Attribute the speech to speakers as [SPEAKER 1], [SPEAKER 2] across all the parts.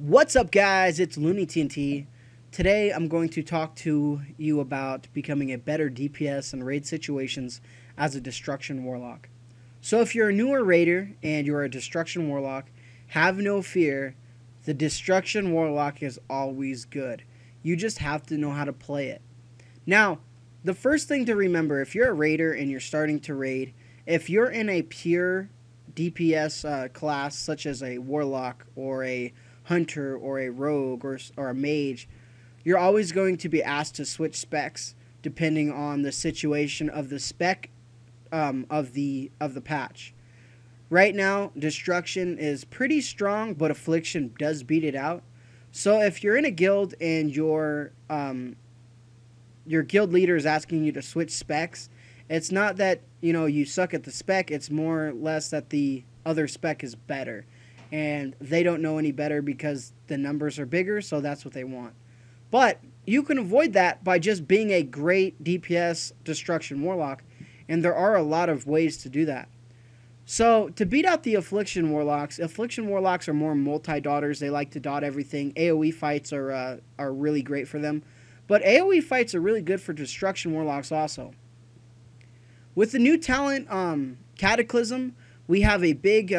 [SPEAKER 1] What's up, guys? It's Looney TNT. Today I'm going to talk to you about becoming a better DPS in raid situations as a Destruction Warlock. So if you're a newer raider and you're a Destruction Warlock, have no fear. The Destruction Warlock is always good. You just have to know how to play it. Now, the first thing to remember, if you're a raider and you're starting to raid, if you're in a pure DPS class such as a Warlock or a Hunter or a Rogue or a Mage, you're always going to be asked to switch specs depending on the situation of the spec of the patch. Right now, Destruction is pretty strong, but Affliction does beat it out. So if you're in a guild and your guild leader is asking you to switch specs, it's not that you suck at the spec. It's more or less that the other spec is better, and they don't know any better because the numbers are bigger, so that's what they want. But you can avoid that by just being a great DPS Destruction Warlock, and there are a lot of ways to do that. So to beat out the Affliction Warlocks are more multi-dotters. They like to dot everything. AoE fights are really great for them, but AoE fights are really good for Destruction Warlocks also. With the new talent Cataclysm, we have a big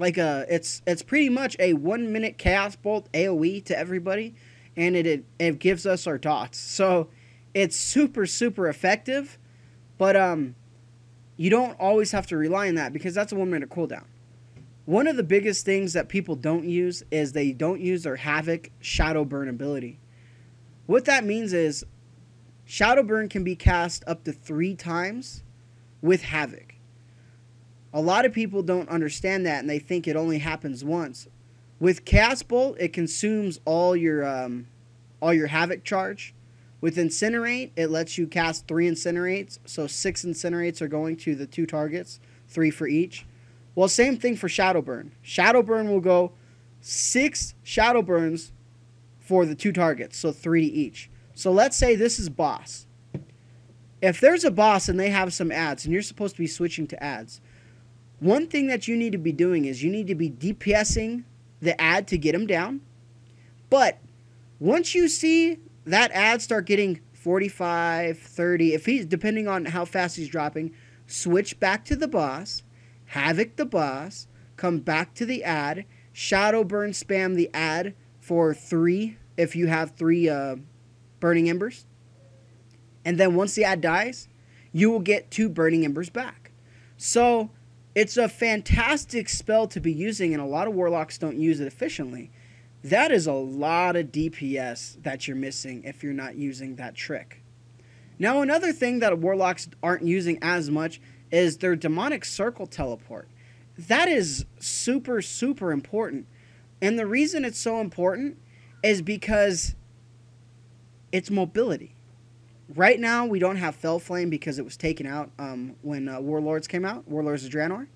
[SPEAKER 1] it's pretty much a 1 minute Chaos Bolt AoE to everybody, and it gives us our dots. So it's super effective, but you don't always have to rely on that because that's a 1 minute cooldown. One of the biggest things that people don't use is they don't use their Havoc Shadow Burn ability. What that means is Shadow Burn can be cast up to 3 times with Havoc. A lot of people don't understand that, and they think it only happens once. With Chaos Bolt, it consumes all your Havoc charge. With Incinerate, it lets you cast 3 Incinerates, so 6 Incinerates are going to the 2 targets, 3 for each. Well, same thing for Shadow Burn. Shadow Burn will go 6 Shadow Burns for the 2 targets, so 3 to each. So let's say this is boss. If there's a boss and they have some ads, and you're supposed to be switching to ads, one thing that you need to be doing is you need to be DPSing the ad to get him down. But once you see that ad start getting 45, 30, if he's, depending on how fast he's dropping, switch back to the boss, Havoc the boss, come back to the ad, Shadow Burn spam the ad for 3 if you have 3 Burning Embers. And then once the ad dies, you will get 2 Burning Embers back. So it's a fantastic spell to be using, and a lot of Warlocks don't use it efficiently. That is a lot of DPS that you're missing if you're not using that trick. Now, another thing that Warlocks aren't using as much is their Demonic Circle teleport. That is super important. And the reason it's so important is because it's mobility. Right now, we don't have Fell Flame because it was taken out when Warlords came out, Warlords of Draenor.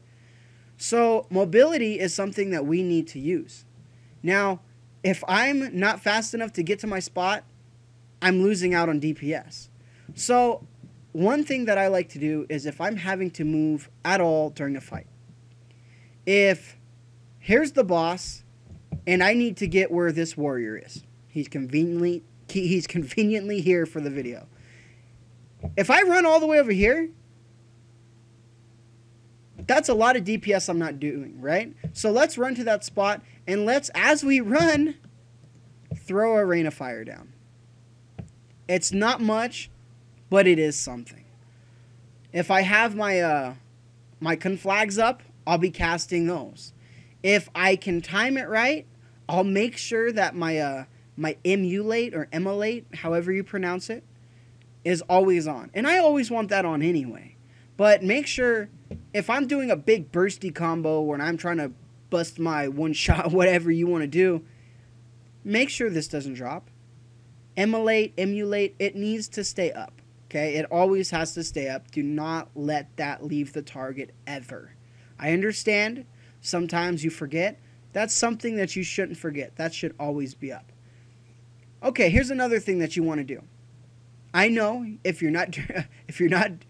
[SPEAKER 1] So mobility is something that we need to use. Now, if I'm not fast enough to get to my spot, I'm losing out on DPS. So one thing that I like to do is if I'm having to move at all during a fight, if here's the boss and I need to get where this warrior is, he's conveniently here for the video. If I run all the way over here, that's a lot of DPS I'm not doing, right? So let's run to that spot, and let's, as we run, throw a Rain of Fire down. It's not much, but it is something. If I have my my conflags up, I'll be casting those. If I can time it right, I'll make sure that my my emulate or emulate, however you pronounce it, is always on. And I always want that on anyway. But make sure, if I'm doing a big bursty combo when I'm trying to bust my one shot, whatever you want to do, make sure this doesn't drop. Emulate, it needs to stay up. Okay? It always has to stay up. Do not let that leave the target ever. I understand sometimes you forget. That's something that you shouldn't forget. That should always be up. Okay, here's another thing that you want to do. I know if you're not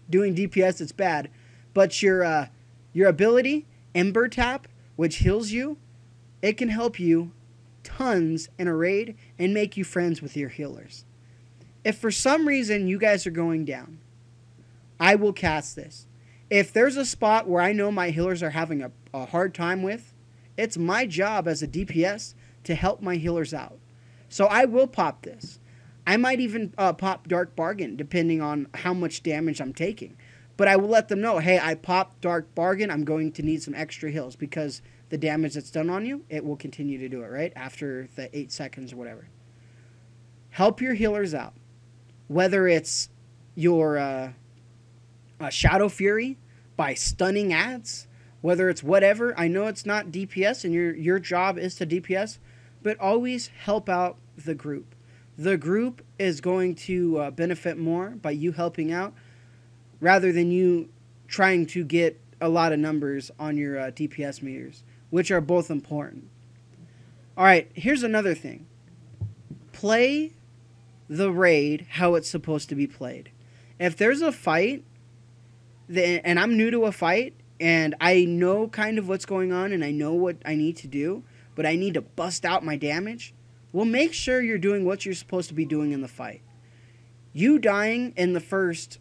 [SPEAKER 1] doing DPS, it's bad, but your ability, Ember Tap, which heals you, it can help you tons in a raid and make you friends with your healers. If for some reason you guys are going down, I will cast this. If there's a spot where I know my healers are having a hard time with, it's my job as a DPS to help my healers out. So I will pop this. I might even pop Dark Bargain depending on how much damage I'm taking. But I will let them know, hey, I popped Dark Bargain. I'm going to need some extra heals because the damage that's done on you, it will continue to do it, right? After the 8 seconds or whatever. Help your healers out. Whether it's your Shadow Fury by stunning ads, whether it's whatever. I know it's not DPS and your job is to DPS, but always help out the group. The group is going to benefit more by you helping out rather than you trying to get a lot of numbers on your DPS meters, which are both important. Alright, here's another thing. Play the raid how it's supposed to be played. If there's a fight, and I'm new to a fight, and I know kind of what's going on, and I know what I need to do, but I need to bust out my damage, well, make sure you're doing what you're supposed to be doing in the fight. You dying in the first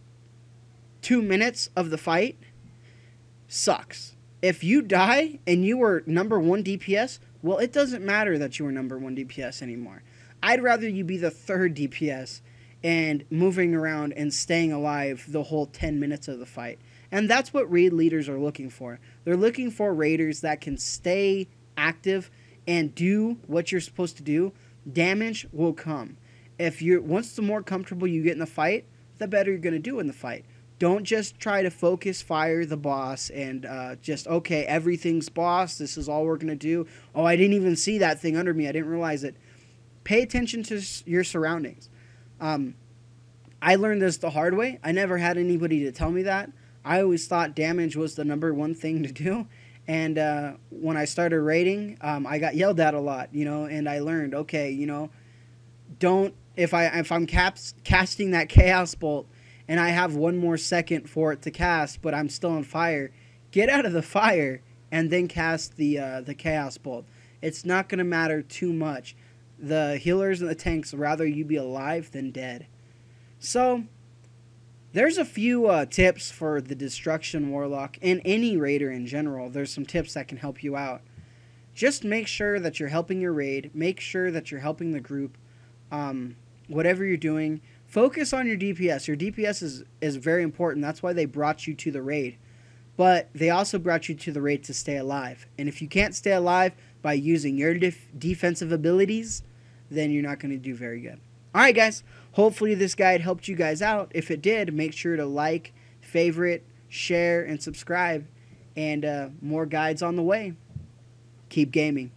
[SPEAKER 1] 2 minutes of the fight sucks. If you die and you were number 1 DPS, well, it doesn't matter that you were number 1 DPS anymore. I'd rather you be the 3rd DPS and moving around and staying alive the whole 10 minutes of the fight. And that's what raid leaders are looking for. They're looking for raiders that can stay active and do what you're supposed to do. Damage will come. Once the more comfortable you get in the fight, the better you're going to do in the fight. Don't just try to focus fire the boss and just, okay, everything's boss. This is all we're going to do. Oh, I didn't even see that thing under me. I didn't realize it. Pay attention to your surroundings. I learned this the hard way. I never had anybody to tell me that. I always thought damage was the #1 thing to do. And when I started raiding, I got yelled at a lot, and I learned, okay, don't, if I'm casting that Chaos Bolt and I have 1 more second for it to cast, but I'm still on fire, get out of the fire and then cast the Chaos Bolt. It's not going to matter too much. The healers and the tanks would rather you be alive than dead. So, there's a few tips for the Destruction Warlock and any raider in general. There's some tips that can help you out. Just make sure that you're helping your raid. Make sure that you're helping the group. Whatever you're doing, focus on your DPS. Your DPS is very important. That's why they brought you to the raid. But they also brought you to the raid to stay alive. And if you can't stay alive by using your defensive abilities, then you're not going to do very good. Alright guys, hopefully this guide helped you guys out. If it did, make sure to like, favorite, share, and subscribe. And more guides on the way. Keep gaming.